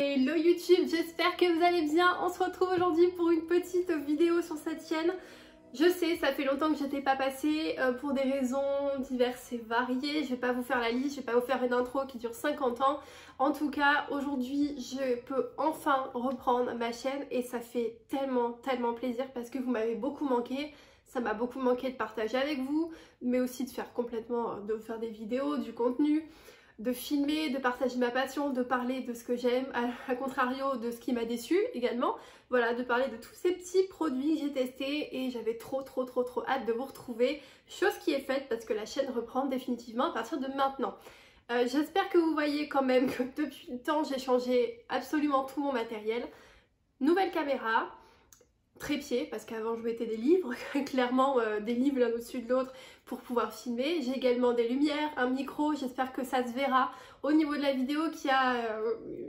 Hello YouTube, j'espère que vous allez bien. On se retrouve aujourd'hui pour une petite vidéo sur cette chaîne. Je sais, ça fait longtemps que je n'étais pas passée pour des raisons diverses et variées. Je vais pas vous faire la liste, je vais pas vous faire une intro qui dure 50 ans. En tout cas, aujourd'hui, je peux enfin reprendre ma chaîne et ça fait tellement plaisir parce que vous m'avez beaucoup manqué. Ça m'a beaucoup manqué de partager avec vous, mais aussi de faire de vous faire des vidéos, du contenu, de filmer, de partager ma passion, de parler de ce que j'aime, à contrario de ce qui m'a déçu également. Voilà, de parler de tous ces petits produits que j'ai testés et j'avais trop hâte de vous retrouver. Chose qui est faite parce que la chaîne reprend définitivement à partir de maintenant. J'espère que vous voyez quand même que depuis le temps j'ai changé absolument tout mon matériel. Nouvelle caméra, trépied, parce qu'avant je mettais des livres, clairement des livres l'un au-dessus de l'autre pour pouvoir filmer. J'ai également des lumières, un micro, j'espère que ça se verra au niveau de la vidéo qu'il y a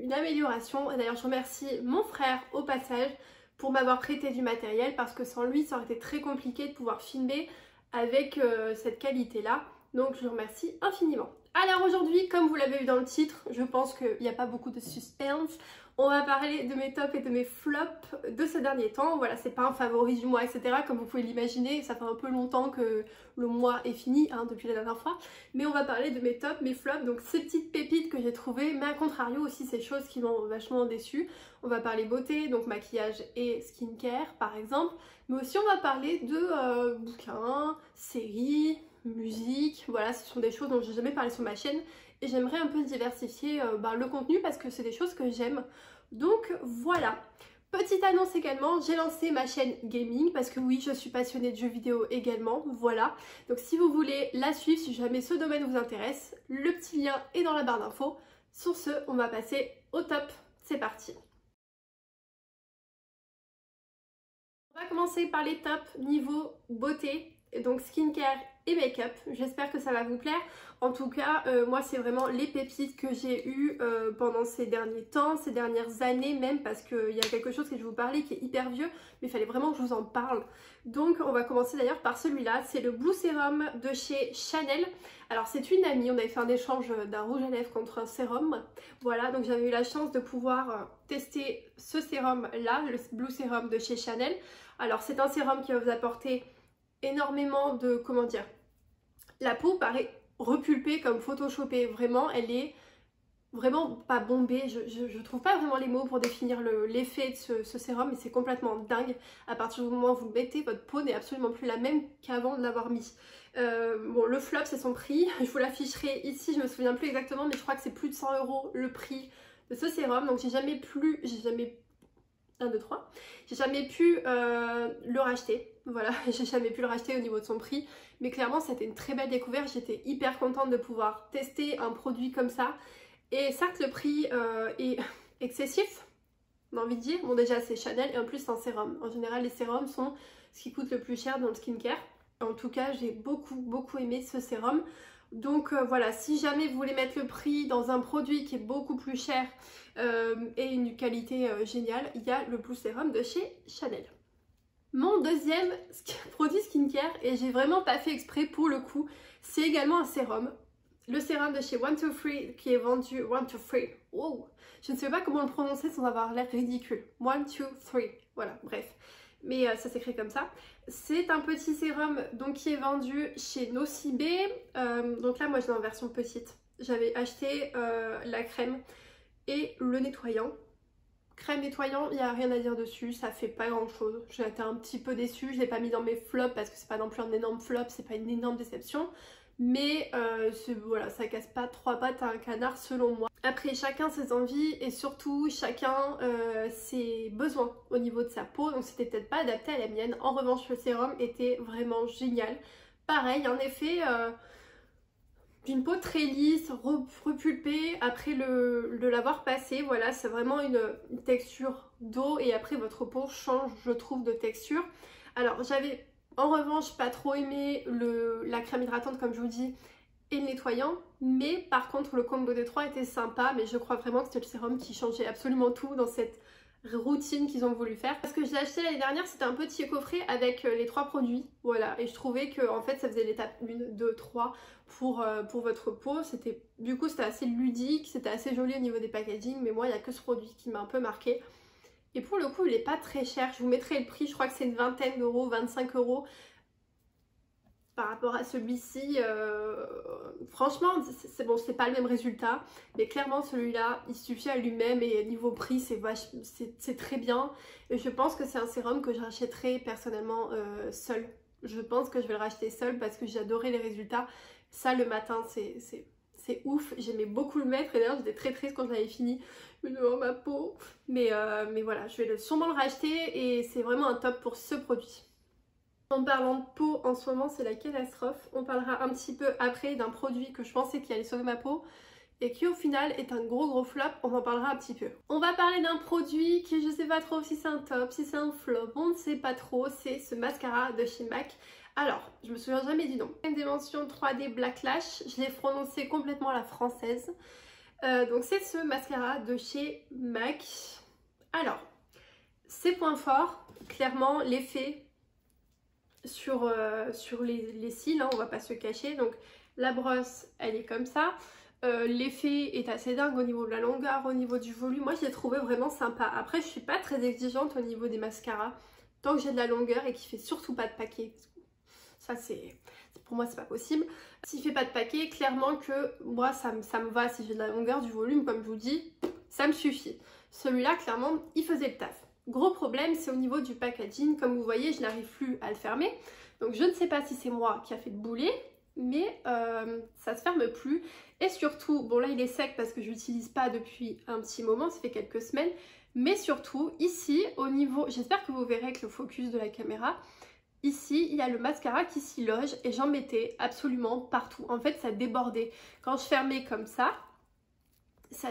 une amélioration. D'ailleurs je remercie mon frère au passage pour m'avoir prêté du matériel parce que sans lui ça aurait été très compliqué de pouvoir filmer avec cette qualité là, donc je le remercie infiniment. Alors aujourd'hui, comme vous l'avez vu dans le titre, je pense qu'il n'y a pas beaucoup de suspense. On va parler de mes tops et de mes flops de ce dernier temps. Voilà, c'est pas un favori du mois, etc. Comme vous pouvez l'imaginer, ça fait un peu longtemps que le mois est fini, hein, depuis la dernière fois. Mais on va parler de mes tops, mes flops, donc ces petites pépites que j'ai trouvées, mais à contrario aussi ces choses qui m'ont vachement déçue. On va parler beauté, donc maquillage et skincare par exemple. Mais aussi on va parler de bouquins, séries, musique. Voilà, ce sont des choses dont j'ai jamais parlé sur ma chaîne. Et j'aimerais un peu diversifier le contenu parce que c'est des choses que j'aime. Donc voilà. Petite annonce également, j'ai lancé ma chaîne gaming parce que oui, je suis passionnée de jeux vidéo également, voilà. Donc si vous voulez la suivre, si jamais ce domaine vous intéresse, le petit lien est dans la barre d'infos. Sur ce, on va passer au top, c'est parti. On va commencer par les tops niveau beauté, donc skincare et make-up. J'espère que ça va vous plaire. En tout cas, moi c'est vraiment les pépites que j'ai eues pendant ces derniers temps, ces dernières années même, parce qu'il y a quelque chose que je vais vous parler qui est hyper vieux, mais il fallait vraiment que je vous en parle. Donc on va commencer d'ailleurs par celui-là, c'est le Blue Serum de chez Chanel. Alors c'est une amie, on avait fait un échange d'un rouge à lèvres contre un sérum. Voilà, donc j'avais eu la chance de pouvoir tester ce sérum-là, le Blue Serum de chez Chanel. Alors c'est un sérum qui va vous apporter énormément de, comment dire, la peau paraît repulpée comme photoshopée, vraiment elle est vraiment pas bombée, je trouve pas vraiment les mots pour définir l'effet de ce sérum, mais c'est complètement dingue. À partir du moment où vous le mettez, votre peau n'est absolument plus la même qu'avant de l'avoir mis. Bon, le flop c'est son prix, je vous l'afficherai ici, je me souviens plus exactement, mais je crois que c'est plus de 100 € le prix de ce sérum, donc j'ai jamais pu le racheter. Voilà, j'ai jamais pu le racheter au niveau de son prix. Mais clairement, c'était une très belle découverte. J'étais hyper contente de pouvoir tester un produit comme ça. Et certes, le prix est excessif, on a envie de dire. Bon, déjà, c'est Chanel et en plus, c'est un sérum. En général, les sérums sont ce qui coûte le plus cher dans le skincare. En tout cas, j'ai beaucoup aimé ce sérum. Donc voilà, si jamais vous voulez mettre le prix dans un produit qui est beaucoup plus cher et une qualité géniale, il y a le Blue Serum de chez Chanel. Mon deuxième produit skincare, et j'ai vraiment pas fait exprès pour le coup, c'est également un sérum. Le sérum de chez One2Free qui est vendu... One2Free, wow, je ne sais pas comment le prononcer sans avoir l'air ridicule. One2Free, voilà, bref. Mais ça s'écrit comme ça. C'est un petit sérum donc, qui est vendu chez Nocibé. Donc là, moi, je l'ai en version petite. J'avais acheté la crème et le nettoyant. Crème nettoyant, il n'y a rien à dire dessus, ça fait pas grand chose. J'ai été un petit peu déçue, je ne l'ai pas mis dans mes flops parce que c'est pas non plus un énorme flop, c'est pas une énorme déception. Mais voilà, ça casse pas trois pattes à un canard selon moi. Après, chacun ses envies et surtout chacun ses besoins au niveau de sa peau. Donc c'était peut-être pas adapté à la mienne. En revanche, le sérum était vraiment génial. Pareil, en effet... d'une peau très lisse, repulpée après de l'avoir passé. Voilà, c'est vraiment une texture d'eau et après votre peau change, je trouve, de texture. Alors j'avais en revanche pas trop aimé la crème hydratante comme je vous dis et le nettoyant, mais par contre le combo des trois était sympa, mais je crois vraiment que c'était le sérum qui changeait absolument tout dans cette routine qu'ils ont voulu faire. Parce que je l'ai acheté l'année dernière, c'était un petit coffret avec les 3 produits, voilà, et je trouvais que en fait ça faisait l'étape 1, 2, 3 pour votre peau. Du coup c'était assez ludique, c'était assez joli au niveau des packaging, mais moi il n'y a que ce produit qui m'a un peu marqué. Et pour le coup il n'est pas très cher, je vous mettrai le prix, je crois que c'est une vingtaine d'euros, 25 euros. Par rapport à celui-ci, franchement, c'est bon, c'est pas le même résultat, mais clairement celui-là, il suffit à lui-même et niveau prix, c'est très bien. Et je pense que c'est un sérum que je rachèterai personnellement seul. Je pense que je vais le racheter seul parce que j'adorais les résultats. Ça, le matin, c'est ouf. J'aimais beaucoup le mettre et d'ailleurs, j'étais très triste quand je l'avais fini. Oh, ma peau. Mais voilà, je vais sûrement le racheter et c'est vraiment un top pour ce produit. En parlant de peau, en ce moment c'est la catastrophe. On parlera un petit peu après d'un produit que je pensais qu'il allait sauver ma peau et qui au final est un gros flop, on en parlera un petit peu. On va parler d'un produit qui je sais pas trop si c'est un top, si c'est un flop, on ne sait pas trop, c'est ce mascara de chez MAC. Alors, je me souviens jamais du nom. Une dimension 3D Black Lash, je l'ai prononcé complètement à la française. Donc c'est ce mascara de chez MAC. Alors, ses points forts, clairement l'effet sur les cils, hein, on va pas se cacher. Donc la brosse elle est comme ça, l'effet est assez dingue au niveau de la longueur, au niveau du volume. Moi je l'ai trouvé vraiment sympa. Après je suis pas très exigeante au niveau des mascaras tant que j'ai de la longueur et qu'il fait surtout pas de paquet. Ça pour moi c'est pas possible. S'il fait pas de paquet, clairement que moi ça me va. Si j'ai de la longueur, du volume, comme je vous dis, ça me suffit. Celui-là clairement il faisait le taf. Gros problème, c'est au niveau du packaging. Comme vous voyez, je n'arrive plus à le fermer. Donc je ne sais pas si c'est moi qui a fait le boulet, mais ça se ferme plus. Et surtout, bon là il est sec parce que je l'utilise pas depuis un petit moment, ça fait quelques semaines. Mais surtout, ici, au niveau, j'espère que vous verrez avec le focus de la caméra, ici, il y a le mascara qui s'y loge et j'en mettais absolument partout. En fait, ça débordait. Quand je fermais comme ça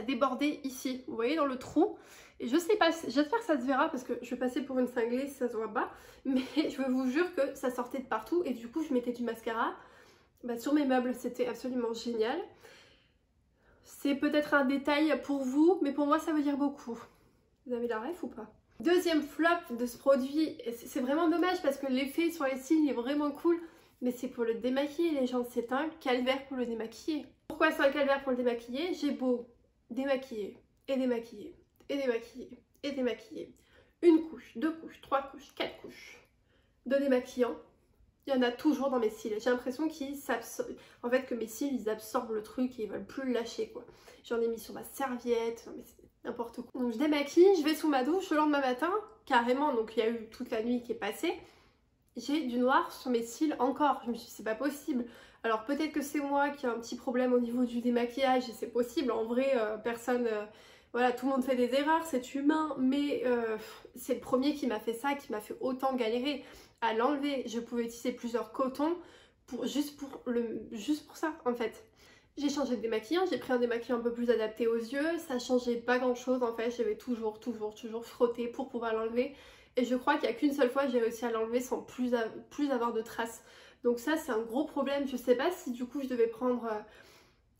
débordait ici, vous voyez, dans le trou. Et je sais pas, j'espère que ça se verra parce que je vais passer pour une cinglée si ça se voit pas. Mais je vous jure que ça sortait de partout et du coup je mettais du mascara sur mes meubles, c'était absolument génial. C'est peut-être un détail pour vous, mais pour moi ça veut dire beaucoup. Vous avez la ref ou pas? Deuxième flop de ce produit, c'est vraiment dommage parce que l'effet sur les cils est vraiment cool, mais c'est pour le démaquiller les gens, c'est un calvaire pour le démaquiller. Pourquoi c'est un calvaire pour le démaquiller? J'ai beau démaquiller et démaquiller et démaquiller et démaquiller. Une couche, 2 couches, 3 couches, 4 couches de démaquillant. Il y en a toujours dans mes cils. J'ai l'impression qu'ils s'absorbent. En fait, que mes cils, ils absorbent le truc et ils veulent plus le lâcher, quoi. J'en ai mis sur ma serviette, mais c'est n'importe quoi. Donc je démaquille, je vais sous ma douche le lendemain matin, carrément, donc il y a eu toute la nuit qui est passée. J'ai du noir sur mes cils encore. Je me suis dit, c'est pas possible. Alors peut-être que c'est moi qui ai un petit problème au niveau du démaquillage, et c'est possible. En vrai, personne... voilà, tout le monde fait des erreurs, c'est humain, mais c'est le premier qui m'a fait ça, qui m'a fait autant galérer à l'enlever. Je pouvais utiliser plusieurs cotons juste pour ça, en fait. J'ai changé de démaquillant, j'ai pris un démaquillant un peu plus adapté aux yeux, ça changeait pas grand chose en fait, j'avais toujours frotté pour pouvoir l'enlever. Et je crois qu'il n'y a qu'une seule fois j'ai réussi à l'enlever sans plus avoir de traces. Donc ça c'est un gros problème, je sais pas si du coup je devais prendre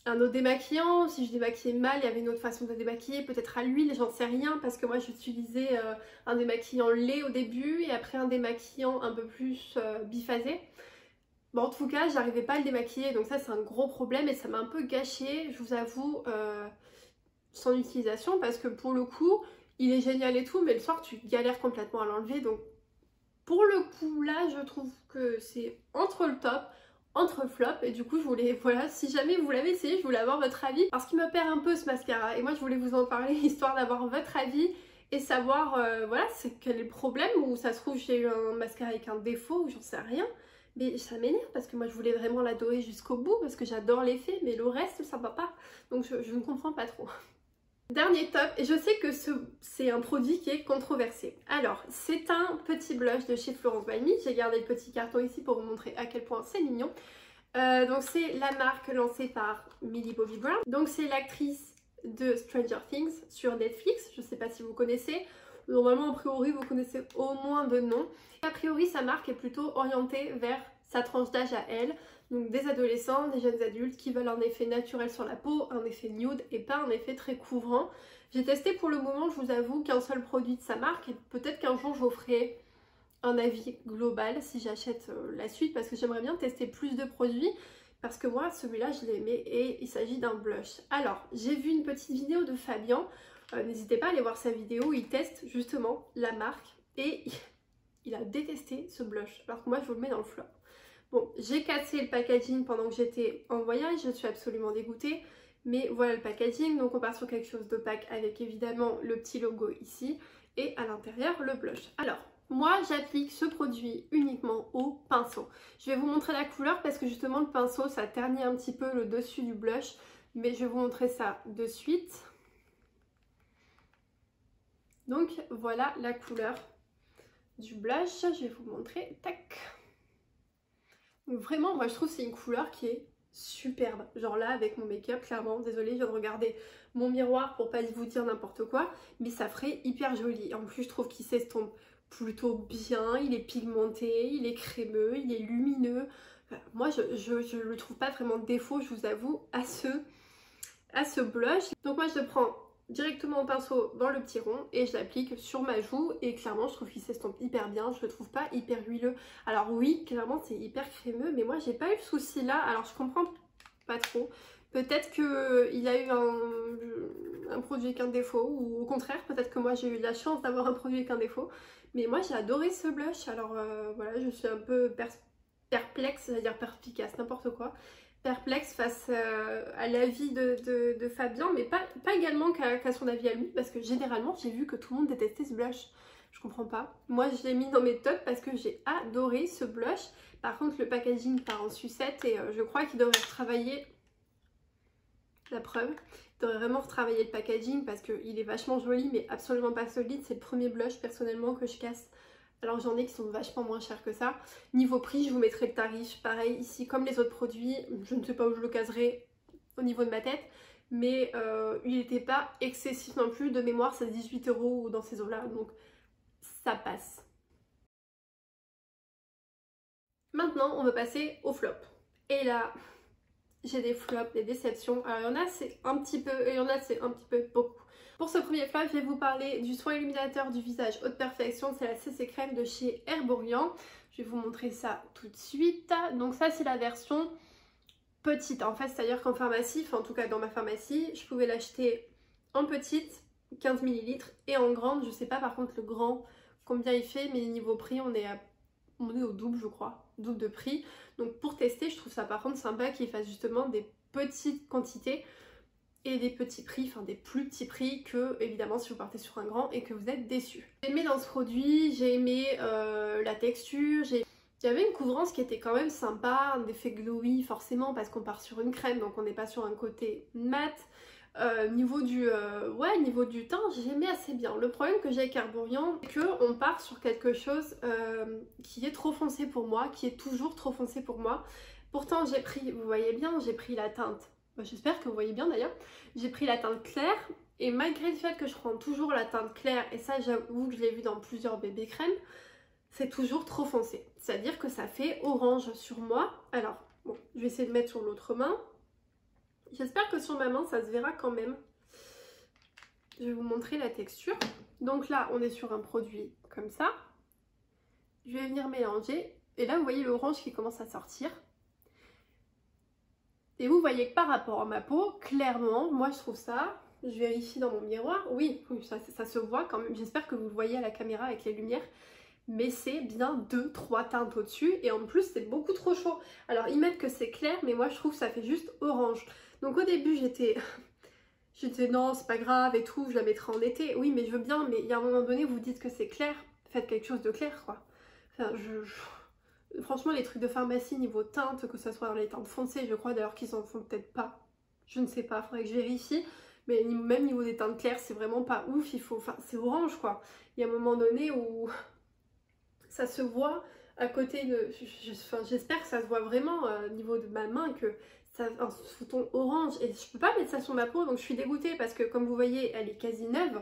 un autre démaquillant, si je démaquillais mal, il y avait une autre façon de démaquiller, peut-être à l'huile, j'en sais rien, parce que moi j'utilisais un démaquillant lait au début et après un démaquillant un peu plus biphasé. Bon, en tout cas, j'arrivais pas à le démaquiller, donc ça c'est un gros problème et ça m'a un peu gâché, je vous avoue, son utilisation, parce que pour le coup, il est génial et tout, mais le soir tu galères complètement à l'enlever, donc pour le coup là, je trouve que c'est entre le top, entre flop, et du coup je voulais, voilà, si jamais vous l'avez essayé, je voulais avoir votre avis, parce qu'il me perd un peu ce mascara, et moi je voulais vous en parler, histoire d'avoir votre avis, et savoir, voilà, c'est quel est le problème, ou ça se trouve j'ai eu un mascara avec un défaut, ou j'en sais rien. Mais ça m'énerve parce que moi je voulais vraiment l'adorer jusqu'au bout parce que j'adore l'effet, mais le reste ça va pas. Donc je ne comprends pas trop. Dernier top, et je sais que c'est un produit qui est controversé. Alors, c'est un petit blush de chez Florence by Me. J'ai gardé le petit carton ici pour vous montrer à quel point c'est mignon. Donc c'est la marque lancée par Millie Bobby Brown. Donc c'est l'actrice de Stranger Things sur Netflix. Je sais pas si vous connaissez. Normalement, a priori, vous connaissez au moins de nom. A priori, sa marque est plutôt orientée vers sa tranche d'âge à elle. Donc des adolescents, des jeunes adultes qui veulent un effet naturel sur la peau, un effet nude et pas un effet très couvrant. J'ai testé pour le moment, je vous avoue, qu'un seul produit de sa marque et peut-être qu'un jour je vous ferai un avis global si j'achète la suite parce que j'aimerais bien tester plus de produits parce que moi celui-là je l'ai aimé et il s'agit d'un blush. Alors j'ai vu une petite vidéo de Fabien, n'hésitez pas à aller voir sa vidéo, il teste justement la marque et il a détesté ce blush alors que moi je vous le mets dans le flop. Bon, j'ai cassé le packaging pendant que j'étais en voyage, je suis absolument dégoûtée. Mais voilà le packaging, donc on part sur quelque chose d'opaque avec évidemment le petit logo ici et à l'intérieur le blush. Alors, moi j'applique ce produit uniquement au pinceau. Je vais vous montrer la couleur parce que justement le pinceau ça ternit un petit peu le dessus du blush. Mais je vais vous montrer ça de suite. Donc voilà la couleur du blush, je vais vous montrer, tac. Donc vraiment moi je trouve que c'est une couleur qui est superbe, genre là avec mon make-up clairement, désolée je viens de regarder mon miroir pour pas vous dire n'importe quoi, mais ça ferait hyper joli. En plus je trouve qu'il s'estompe plutôt bien, il est pigmenté, il est crémeux, il est lumineux. Enfin, moi je le trouve pas vraiment de défaut, je vous avoue, à ce blush. Donc moi je le prends directement au pinceau dans le petit rond et je l'applique sur ma joue et clairement je trouve qu'il s'estompe hyper bien, je le trouve pas hyper huileux. Alors oui, clairement c'est hyper crémeux mais moi j'ai pas eu le souci là, alors je comprends pas trop. Peut-être qu'il a eu un produit avec un défaut ou au contraire peut-être que moi j'ai eu la chance d'avoir un produit avec un défaut. Mais moi j'ai adoré ce blush, alors voilà je suis un peu perplexe, c'est-à-dire perspicace, n'importe quoi. Perplexe face à l'avis de Fabien, mais pas également qu'à son avis à lui, parce que généralement j'ai vu que tout le monde détestait ce blush. Je comprends pas. Moi je l'ai mis dans mes tops parce que j'ai adoré ce blush. Par contre le packaging part en sucette et je crois qu'il devrait retravailler, la preuve, il devrait vraiment retravailler le packaging parce qu'il est vachement joli mais absolument pas solide. C'est le premier blush personnellement que je casse. Alors j'en ai qui sont vachement moins chers que ça. Niveau prix, je vous mettrai le tarif pareil ici comme les autres produits. Je ne sais pas où je le caserai au niveau de ma tête. Mais il n'était pas excessif non plus. De mémoire, c'est 18 € ou dans ces eaux-là. Donc ça passe. Maintenant, on va passer au flop. Et là, j'ai des flops, des déceptions. Alors il y en a c'est un petit peu et il y en a c'est un petit peu beaucoup. Pour ce premier flop, je vais vous parler du soin illuminateur du visage haute perfection. C'est la CC crème de chez Herborian. Je vais vous montrer ça tout de suite. Donc ça c'est la version petite. En fait, c'est-à-dire qu'en pharmacie, enfin en tout cas dans ma pharmacie, je pouvais l'acheter en petite, 15 ml, et en grande, je sais pas par contre le grand combien il fait, mais niveau prix on est au double je crois, double de prix. Donc pour tester, je trouve ça par contre sympa qu'ils fassent justement des petites quantités et des petits prix, enfin des plus petits prix que évidemment si vous partez sur un grand et que vous êtes déçu. J'ai aimé dans ce produit, j'ai aimé la texture, il y avait une couvrance qui était quand même sympa, un effet glowy forcément parce qu'on part sur une crème donc on n'est pas sur un côté mat. Niveau du teint, j'aimais assez bien. Le problème que j'ai avec Herborian, c'est qu'on part sur quelque chose qui est trop foncé pour moi, qui est toujours trop foncé pour moi. Pourtant j'ai pris, vous voyez bien, j'ai pris la teinte, j'espère que vous voyez bien d'ailleurs, j'ai pris la teinte claire et malgré le fait que je prends toujours la teinte claire, et ça j'avoue que je l'ai vu dans plusieurs bébés crèmes, c'est toujours trop foncé. C'est-à-dire que ça fait orange sur moi. Alors, bon, je vais essayer de mettre sur l'autre main. J'espère que sur ma main ça se verra quand même. Je vais vous montrer la texture. Donc là on est sur un produit comme ça. Je vais venir mélanger. Et là vous voyez l'orange qui commence à sortir. Et vous voyez que par rapport à ma peau, clairement, moi je trouve ça, je vérifie dans mon miroir, oui ça se voit quand même. J'espère que vous le voyez à la caméra avec les lumières. Mais c'est bien 2-3 teintes au-dessus. Et en plus c'est beaucoup trop chaud. Alors ils mettent que c'est clair mais moi je trouve que ça fait juste orange. Donc au début j'étais non c'est pas grave et tout, je la mettrai en été. Oui mais je veux bien, mais il y a un moment donné vous dites que c'est clair, faites quelque chose de clair quoi. Enfin franchement les trucs de pharmacie niveau teinte, que ce soit dans les teintes foncées, je crois d'ailleurs qu'ils en font peut-être pas. Je ne sais pas, faudrait que je vérifie. Mais même niveau des teintes claires c'est vraiment pas ouf, enfin c'est orange quoi. Il y a un moment donné où ça se voit à côté de... j'espère que ça se voit vraiment au niveau de ma main, que ça a un sous-ton orange. Et je peux pas mettre ça sur ma peau, donc je suis dégoûtée parce que comme vous voyez, elle est quasi neuve.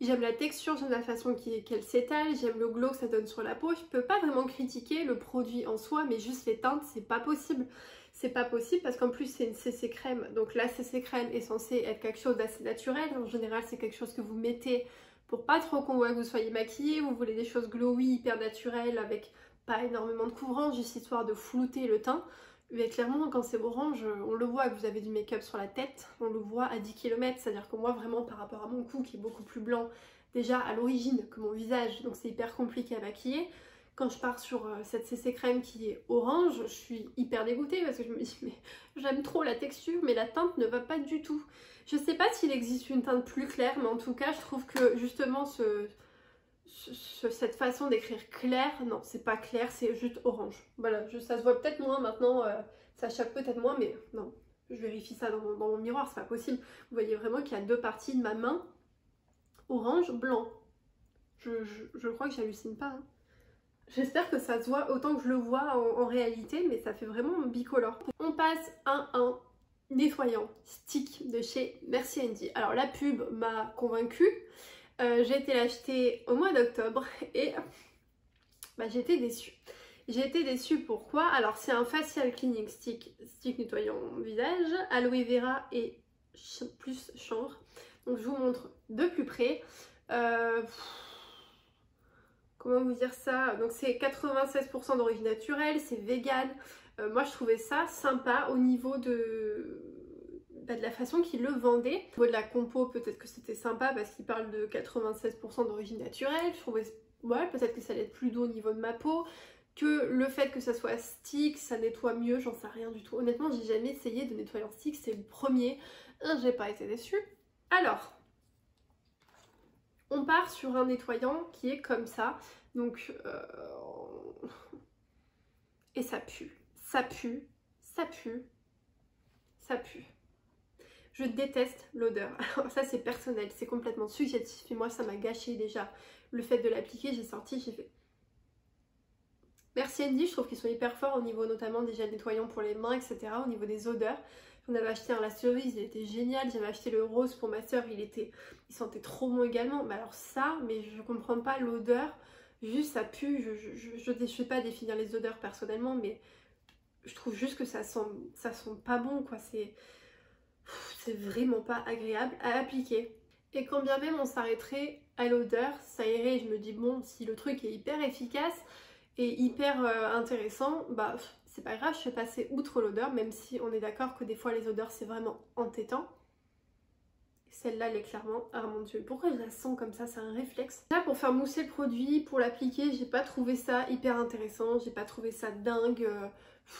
J'aime la texture, j'aime la façon qu'elle s'étale, j'aime le glow que ça donne sur la peau. Je peux pas vraiment critiquer le produit en soi, mais juste les teintes, c'est pas possible. C'est pas possible parce qu'en plus c'est une CC crème. Donc la CC crème est censée être quelque chose d'assez naturel. En général, c'est quelque chose que vous mettez pour pas trop qu'on voit que vous soyez maquillé. Vous voulez des choses glowy, hyper naturelles avec pas énormément de couvrant, juste histoire de flouter le teint. Mais clairement, quand c'est orange, on le voit que vous avez du make-up sur la tête, on le voit à 10 km, c'est-à-dire que moi vraiment par rapport à mon cou qui est beaucoup plus blanc déjà à l'origine que mon visage, donc c'est hyper compliqué à maquiller. Quand je pars sur cette CC crème qui est orange, je suis hyper dégoûtée parce que je me dis mais j'aime trop la texture mais la teinte ne va pas du tout. Je sais pas s'il existe une teinte plus claire, mais en tout cas je trouve que justement cette façon d'écrire clair, non c'est pas clair, c'est juste orange. Voilà, ça se voit peut-être moins maintenant, ça choque peut-être moins, mais non, je vérifie ça dans mon miroir, c'est pas possible. Vous voyez vraiment qu'il y a deux parties de ma main, orange, blanc. Je crois que j'hallucine pas. Hein. J'espère que ça se voit autant que je le vois en réalité, mais ça fait vraiment bicolore. On passe à un nettoyant stick de chez Merci Andy. Alors la pub m'a convaincue. J'ai été l'acheter au mois d'octobre et bah, j'ai été déçue. J'ai été déçue pourquoi? Alors c'est un facial cleaning stick nettoyant visage, aloe vera et plus chanvre. Donc je vous montre de plus près. Comment vous dire ça? Donc c'est 96% d'origine naturelle, c'est vegan. Moi je trouvais ça sympa au niveau de la façon qu'il le vendait. Au niveau de la compo, peut-être que c'était sympa parce qu'il parle de 96% d'origine naturelle. Je trouvais, ouais, peut-être que ça allait être plus doux au niveau de ma peau. Que le fait que ça soit stick, ça nettoie mieux, j'en sais rien du tout. Honnêtement, j'ai jamais essayé de nettoyer en stick, c'est le premier. J'ai pas été déçue. Alors, on part sur un nettoyant qui est comme ça. Donc, et ça pue, ça pue, ça pue, ça pue. Je déteste l'odeur. Alors ça c'est personnel, c'est complètement subjectif. Et moi ça m'a gâché déjà le fait de l'appliquer. J'ai sorti, j'ai fait... Merci Andy, je trouve qu'ils sont hyper forts au niveau notamment des gels nettoyants pour les mains, etc. Au niveau des odeurs. J'en avais acheté un la cerise, il était génial. J'avais acheté le rose pour ma soeur, il sentait trop bon également. Mais alors ça, mais je comprends pas l'odeur. Juste ça pue, je ne sais pas définir les odeurs personnellement, mais je trouve juste que ça sent pas bon quoi. C'est vraiment pas agréable à appliquer. Et quand bien même on s'arrêterait à l'odeur, ça irait. Je me dis bon, si le truc est hyper efficace et hyper intéressant, bah c'est pas grave, je fais passer outre l'odeur, même si on est d'accord que des fois les odeurs c'est vraiment entêtant. Celle-là, elle est clairement... Ah mon dieu, pourquoi je la sens comme ça? C'est un réflexe. Là, pour faire mousser le produit, pour l'appliquer, j'ai pas trouvé ça hyper intéressant. J'ai pas trouvé ça dingue.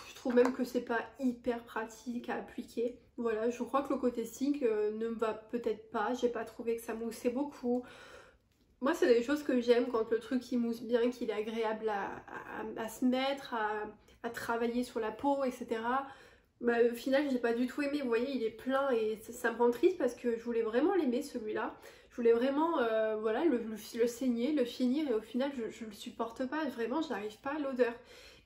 Je trouve même que c'est pas hyper pratique à appliquer. Voilà, je crois que le côté stick ne me va peut-être pas. J'ai pas trouvé que ça moussait beaucoup. Moi, c'est des choses que j'aime quand le truc il mousse bien, qu'il est agréable à se mettre, à travailler sur la peau, etc. Bah, au final j'ai pas du tout aimé, vous voyez il est plein et ça me rend triste parce que je voulais vraiment l'aimer celui-là. Je voulais vraiment voilà, le saigner, le finir et au final je le supporte pas, vraiment je n'arrive pas à l'odeur.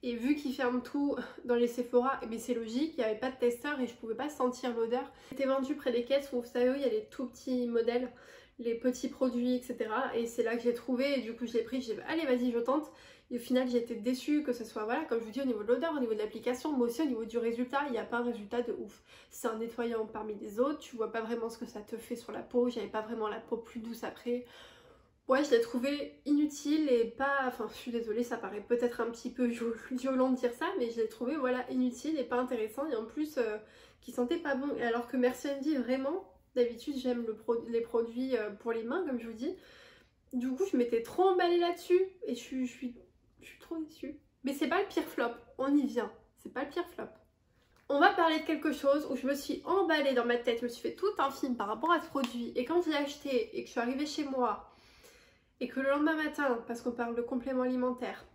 Et vu qu'ils ferment tout dans les Sephora, eh c'est logique, il n'y avait pas de testeur et je pouvais pas sentir l'odeur. C'était vendu près des caisses où vous savez il y a les tout petits modèles, les petits produits etc. Et c'est là que j'ai trouvé et du coup je l'ai pris, j'ai dit allez vas-y je tente. Et au final j'ai été déçue que ce soit, voilà, comme je vous dis au niveau de l'odeur, au niveau de l'application, mais aussi au niveau du résultat, il n'y a pas un résultat de ouf. C'est un nettoyant parmi les autres, tu vois pas vraiment ce que ça te fait sur la peau, j'avais pas vraiment la peau plus douce après. Ouais, je l'ai trouvé inutile et pas... Enfin, je suis désolée, ça paraît peut-être un petit peu violent de dire ça, mais je l'ai trouvé, voilà, inutile et pas intéressant. Et en plus, qui sentait pas bon. Alors que Merci Andy, vraiment, d'habitude, j'aime les produits pour les mains, comme je vous dis. Du coup, je m'étais trop emballée là-dessus et je suis trop déçue. Mais c'est pas le pire flop, on y vient. C'est pas le pire flop. On va parler de quelque chose où je me suis emballée dans ma tête, je me suis fait tout un film par rapport à ce produit. Et quand je l'ai acheté et que je suis arrivée chez moi... Et que le lendemain matin, parce qu'on parle de compléments alimentaires,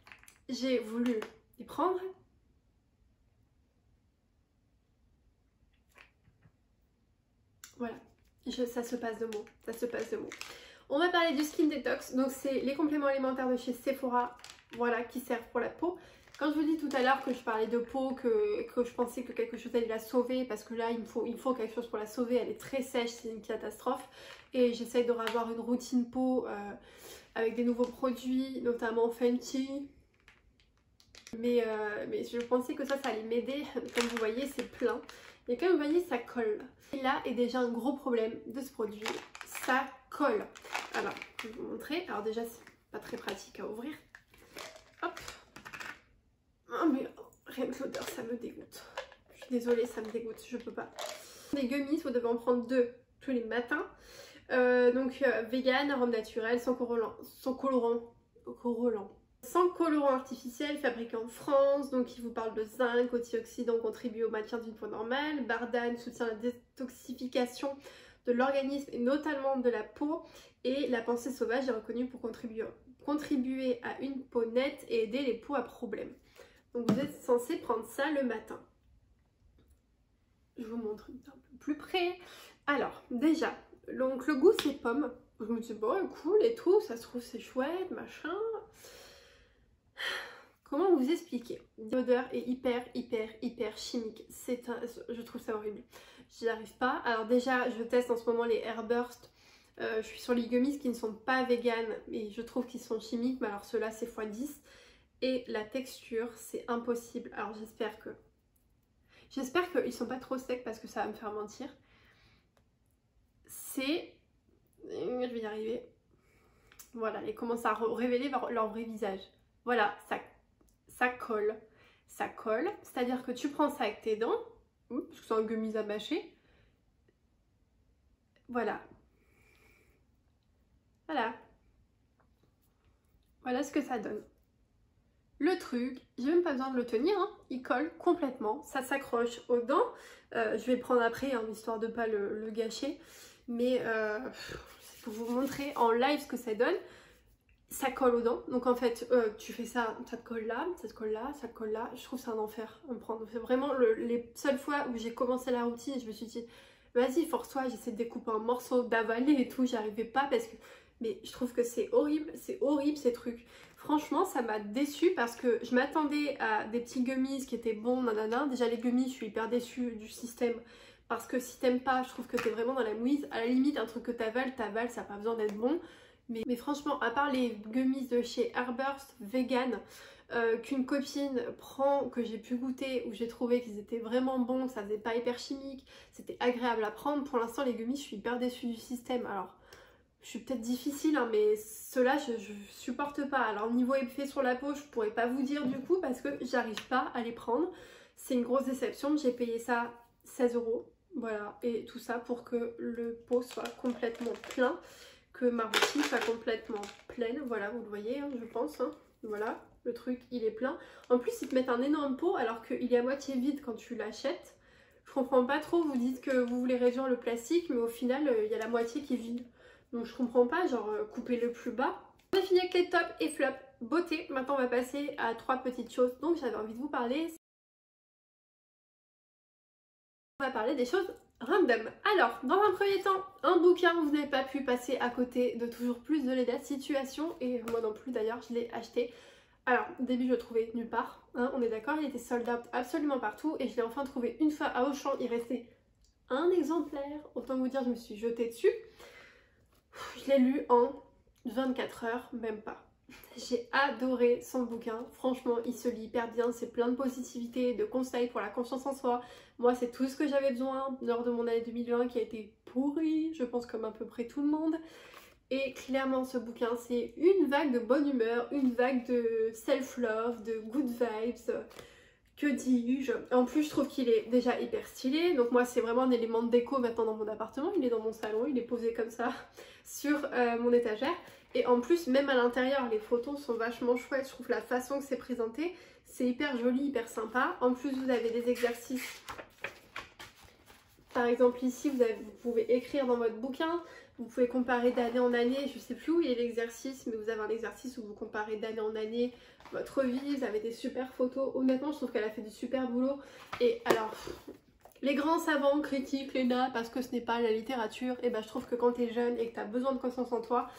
j'ai voulu les prendre. Voilà, ça se passe de mots, ça se passe de mots. On va parler du Skin Detox, donc c'est les compléments alimentaires de chez Sephora, voilà, qui servent pour la peau. Quand je vous dis tout à l'heure que je parlais de peau, que je pensais que quelque chose allait la sauver, parce que là il me faut quelque chose pour la sauver, elle est très sèche, c'est une catastrophe. Et j'essaye de revoir une routine peau avec des nouveaux produits, notamment Fenty. Mais je pensais que ça allait m'aider. Comme vous voyez, c'est plein. Et comme vous voyez, ça colle. Et là est déjà un gros problème de ce produit. Ça colle. Alors, je vais vous montrer. Alors déjà, c'est pas très pratique à ouvrir. Hop. Oh mais rien que l'odeur, ça me dégoûte. Je suis désolée, ça me dégoûte. Je peux pas. Des gummies, vous devez en prendre 2 tous les matins. Vegan, arôme naturel, sans colorant artificiel, fabriqué en France, donc il vous parle de zinc, antioxydants contribuent au maintien d'une peau normale, Bardane soutient la détoxification de l'organisme et notamment de la peau, et la pensée sauvage est reconnue pour contribuer à une peau nette et aider les peaux à problème. Donc vous êtes censé prendre ça le matin. Je vous montre un peu plus près. Alors déjà, donc le goût c'est pomme. Je me dis bon cool et tout, ça se trouve c'est chouette, machin. Comment vous expliquer? L'odeur est hyper chimique. Je trouve ça horrible. J'y arrive pas. Alors déjà, je teste en ce moment les Airburst. Je suis sur les gummies qui ne sont pas vegan, mais je trouve qu'ils sont chimiques. Mais alors ceux-là, c'est x10. Et la texture, c'est impossible. Alors j'espère qu'ils sont pas trop secs parce que ça va me faire mentir. Je vais y arriver. Voilà, ils commencent à révéler leur vrai visage. Voilà, ça colle. Ça colle. C'est-à-dire que tu prends ça avec tes dents, parce que c'est un gummies à mâcher. Voilà. Voilà. Voilà ce que ça donne. Le truc, j'ai même pas besoin de le tenir, hein. Il colle complètement, ça s'accroche aux dents. Je vais le prendre après, hein, histoire de pas le gâcher. Mais pour vous montrer en live ce que ça donne, ça colle aux dents. Donc en fait, tu fais ça, ça te colle là, ça te colle là, ça te colle là. Je trouve ça un enfer à me prendre. C'est vraiment les seules fois où j'ai commencé la routine, je me suis dit, vas-y, force-toi, j'essaie de découper un morceau, d'avaler et tout. J'y arrivais pas parce que... Mais je trouve que c'est horrible ces trucs. Franchement, ça m'a déçue parce que je m'attendais à des petits gummies qui étaient bons, nanana. Déjà, les gummies, je suis hyper déçue du système. Parce que si t'aimes pas, je trouve que t'es vraiment dans la mouise. À la limite, un truc que t'avales, ça n'a pas besoin d'être bon. Mais franchement, à part les gummies de chez Airburst vegan, qu'une copine prend, que j'ai pu goûter, où j'ai trouvé qu'ils étaient vraiment bons, que ça faisait pas hyper chimique, c'était agréable à prendre. Pour l'instant, les gummies, je suis hyper déçue du système. Alors, je suis peut-être difficile, hein, mais ceux-là, je supporte pas. Alors, niveau effet sur la peau, je pourrais pas vous dire du coup, parce que j'arrive pas à les prendre. C'est une grosse déception. J'ai payé ça 16 €. Voilà, et tout ça pour que le pot soit complètement plein, que ma routine soit complètement pleine. Voilà, vous le voyez, hein, je pense. Hein. Voilà, le truc, il est plein. En plus, ils te mettent un énorme pot alors qu'il est à moitié vide quand tu l'achètes. Je comprends pas trop, vous dites que vous voulez réduire le plastique, mais au final, il y a la moitié qui est vide. Donc je comprends pas, genre couper le plus bas. On a fini avec les tops et flops beauté. Maintenant, on va passer à 3 petites choses dont j'avais envie de vous parler. On va parler des choses random. Alors, dans un premier temps, un bouquin, vous n'avez pas pu passer à côté de Toujours plus de la situation, et moi non plus d'ailleurs, je l'ai acheté. Alors, au début, je le trouvais nulle part, hein, on est d'accord, il était sold out absolument partout, et je l'ai enfin trouvé une fois à Auchan, il restait un exemplaire, autant vous dire, je me suis jetée dessus. Je l'ai lu en 24 heures, même pas. J'ai adoré son bouquin, franchement il se lit hyper bien, c'est plein de positivité, de conseils pour la confiance en soi. Moi c'est tout ce que j'avais besoin lors de mon année 2020 qui a été pourrie, je pense comme à peu près tout le monde. Et clairement ce bouquin c'est une vague de bonne humeur, une vague de self-love, de good vibes, que dis-je. En plus je trouve qu'il est déjà hyper stylé, donc moi c'est vraiment un élément de déco maintenant dans mon appartement, il est dans mon salon, il est posé comme ça sur mon étagère. Et en plus, même à l'intérieur, les photos sont vachement chouettes. Je trouve la façon que c'est présenté, c'est hyper joli, hyper sympa. En plus, vous avez des exercices. Par exemple, ici, vous pouvez écrire dans votre bouquin. Vous pouvez comparer d'année en année. Je sais plus où il est l'exercice, mais vous avez un exercice où vous comparez d'année en année votre vie. Vous avez des super photos. Honnêtement, je trouve qu'elle a fait du super boulot. Et alors... Les grands savants critiquent Léna parce que ce n'est pas la littérature. Et ben, je trouve que quand tu es jeune et que tu as besoin de confiance en toi,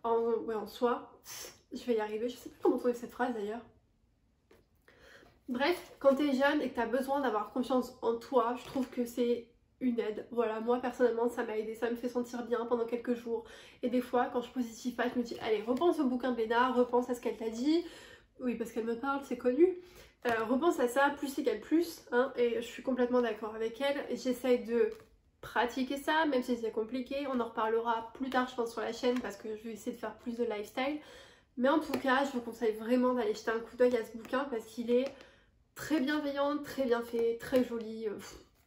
en soi, je vais y arriver. Je sais pas comment trouver cette phrase d'ailleurs. Bref, quand t'es jeune et que t'as besoin d'avoir confiance en toi, je trouve que c'est une aide. Voilà, moi personnellement ça m'a aidé, ça me fait sentir bien pendant quelques jours. Et des fois quand je positive pas, je me dis allez, repense au bouquin de Léna, repense à ce qu'elle t'a dit. Oui, parce qu'elle me parle, c'est connu. Repense à ça, plus égale plus, hein, et je suis complètement d'accord avec elle. J'essaye de pratiquer ça, même si c'est compliqué. On en reparlera plus tard, je pense, sur la chaîne parce que je vais essayer de faire plus de lifestyle. Mais en tout cas, je vous conseille vraiment d'aller jeter un coup d'œil à ce bouquin parce qu'il est très bienveillant, très bien fait, très joli.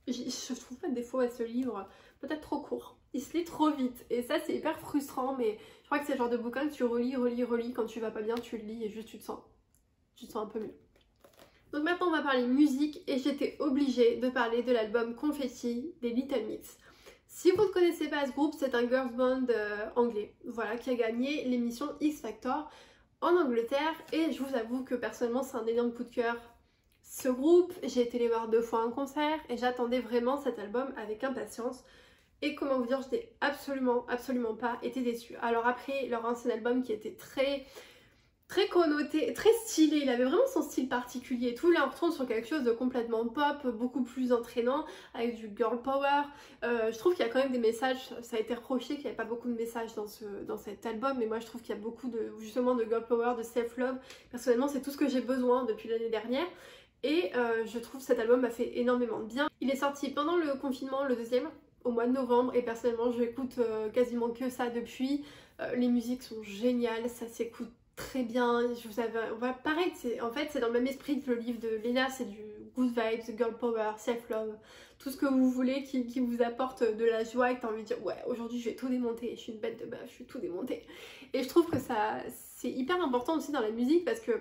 Je trouve pas des fois ce livre peut-être trop court. Il se lit trop vite et ça c'est hyper frustrant, mais je crois que c'est le genre de bouquin que tu relis, quand tu vas pas bien tu le lis et juste tu te sens un peu mieux. Donc maintenant on va parler musique et j'étais obligée de parler de l'album Confetti des Little Mix. Si vous ne connaissez pas ce groupe, c'est un girls band anglais, voilà, qui a gagné l'émission X Factor en Angleterre et je vous avoue que personnellement c'est un énorme coup de cœur. Ce groupe, j'ai été les voir 2 fois en concert et j'attendais vraiment cet album avec impatience. Et comment vous dire, je n'ai absolument pas été déçue. Alors après leur ancien album qui était très connoté, très stylé, il avait vraiment son style particulier et tout, là on retourne sur quelque chose de complètement pop, beaucoup plus entraînant, avec du girl power. Je trouve qu'il y a quand même des messages, ça a été reproché qu'il n'y avait pas beaucoup de messages dans cet album, mais moi je trouve qu'il y a beaucoup justement de girl power, de self-love. Personnellement c'est tout ce que j'ai besoin depuis l'année dernière. Et je trouve que cet album m'a fait énormément de bien. Il est sorti pendant le confinement, le deuxième, au mois de novembre, et personnellement je écoute quasiment que ça depuis. Les musiques sont géniales, ça s'écoute très bien. Pareil, en fait c'est dans le même esprit que le livre de Léna, c'est du good vibes, girl power, self-love, tout ce que vous voulez qui vous apporte de la joie et que t'as envie de dire ouais aujourd'hui je vais tout démonter, je suis une bête de bœuf, je vais tout démonter. Et je trouve que ça c'est hyper important aussi dans la musique parce que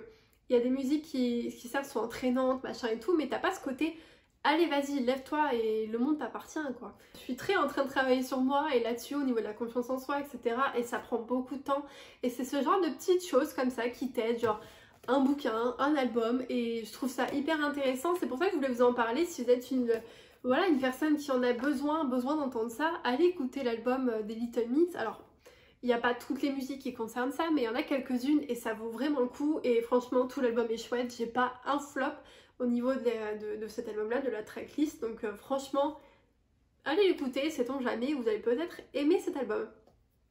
il y a des musiques qui certes sont entraînantes, machin et tout, mais t'as pas ce côté allez vas-y lève-toi et le monde t'appartient quoi. Je suis très en train de travailler sur moi et là-dessus au niveau de la confiance en soi, etc. Et ça prend beaucoup de temps et c'est ce genre de petites choses comme ça qui t'aident, genre un bouquin, un album, et je trouve ça hyper intéressant. C'est pour ça que je voulais vous en parler. Si vous êtes une personne qui en a besoin d'entendre ça, allez écouter l'album des Little Mix. Alors il n'y a pas toutes les musiques qui concernent ça, mais il y en a quelques-unes et ça vaut vraiment le coup. Et franchement, tout l'album est chouette. J'ai pas un flop au niveau de cet album-là, de la tracklist. Donc franchement, allez l'écouter, sait-on jamais, vous allez peut-être aimer cet album.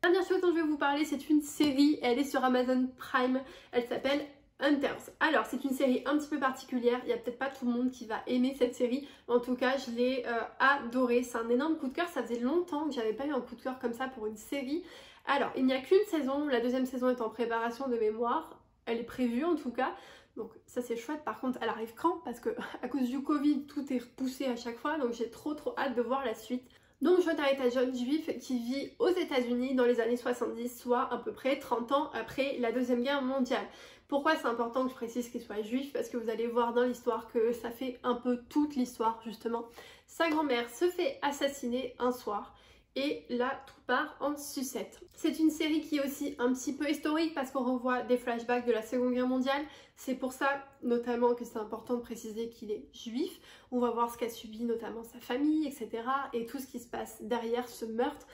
La dernière chose dont je vais vous parler, c'est une série. Elle est sur Amazon Prime. Elle s'appelle Hunters. Alors c'est une série un petit peu particulière, il n'y a peut-être pas tout le monde qui va aimer cette série, en tout cas je l'ai adorée, c'est un énorme coup de cœur, ça faisait longtemps que j'avais pas eu un coup de cœur comme ça pour une série. Alors il n'y a qu'une saison, la deuxième saison est en préparation de mémoire, elle est prévue en tout cas, donc ça c'est chouette. Par contre elle arrive quand? Parce que à cause du Covid tout est repoussé à chaque fois, donc j'ai trop hâte de voir la suite. Donc Joe est un jeune juif qui vit aux États-Unis dans les années 70, soit à peu près 30 ans après la Deuxième Guerre mondiale. Pourquoi c'est important que je précise qu'il soit juif? Parce que vous allez voir dans l'histoire que ça fait un peu toute l'histoire justement. Sa grand-mère se fait assassiner un soir et là tout part en sucette. C'est une série qui est aussi un petit peu historique parce qu'on revoit des flashbacks de la Seconde Guerre mondiale. C'est pour ça notamment que c'est important de préciser qu'il est juif. On va voir ce qu'a subi notamment sa famille, etc. et tout ce qui se passe derrière ce meurtre.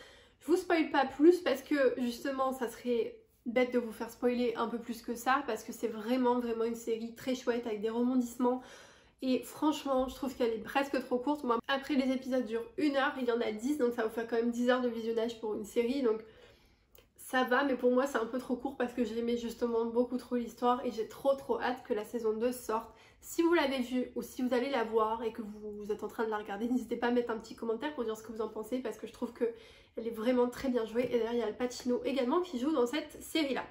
Je vous spoil pas plus parce que justement ça serait bête de vous faire spoiler un peu plus que ça parce que c'est vraiment une série très chouette avec des rebondissements. Et franchement, je trouve qu'elle est presque trop courte. Moi, après les épisodes durent 1 heure, il y en a 10, donc ça va vous faire quand même 10 heures de visionnage pour une série. Donc ça va, mais pour moi c'est un peu trop court parce que j'aimais justement beaucoup trop l'histoire et j'ai trop hâte que la saison 2 sorte. Si vous l'avez vue ou si vous allez la voir et que vous êtes en train de la regarder, n'hésitez pas à mettre un petit commentaire pour dire ce que vous en pensez parce que je trouve qu'elle est vraiment très bien jouée. Et d'ailleurs il y a Al Pacino également qui joue dans cette série-là.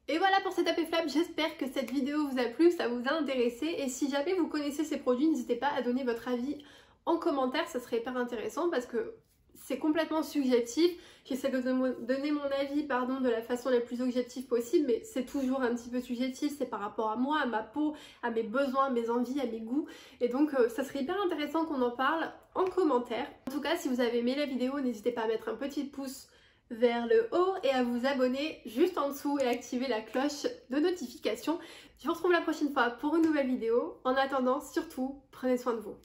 Et voilà pour cette tapé flap, j'espère que cette vidéo vous a plu, ça vous a intéressé et si jamais vous connaissez ces produits, n'hésitez pas à donner votre avis en commentaire, ça serait hyper intéressant parce que c'est complètement subjectif. J'essaie de donner mon avis de la façon la plus objective possible, mais c'est toujours un petit peu subjectif, c'est par rapport à moi, à ma peau, à mes besoins, à mes envies, à mes goûts. Et donc ça serait hyper intéressant qu'on en parle en commentaire. En tout cas, si vous avez aimé la vidéo, n'hésitez pas à mettre un petit pouce vers le haut et à vous abonner juste en dessous et activer la cloche de notification. Je vous retrouve la prochaine fois pour une nouvelle vidéo. En attendant, surtout, prenez soin de vous.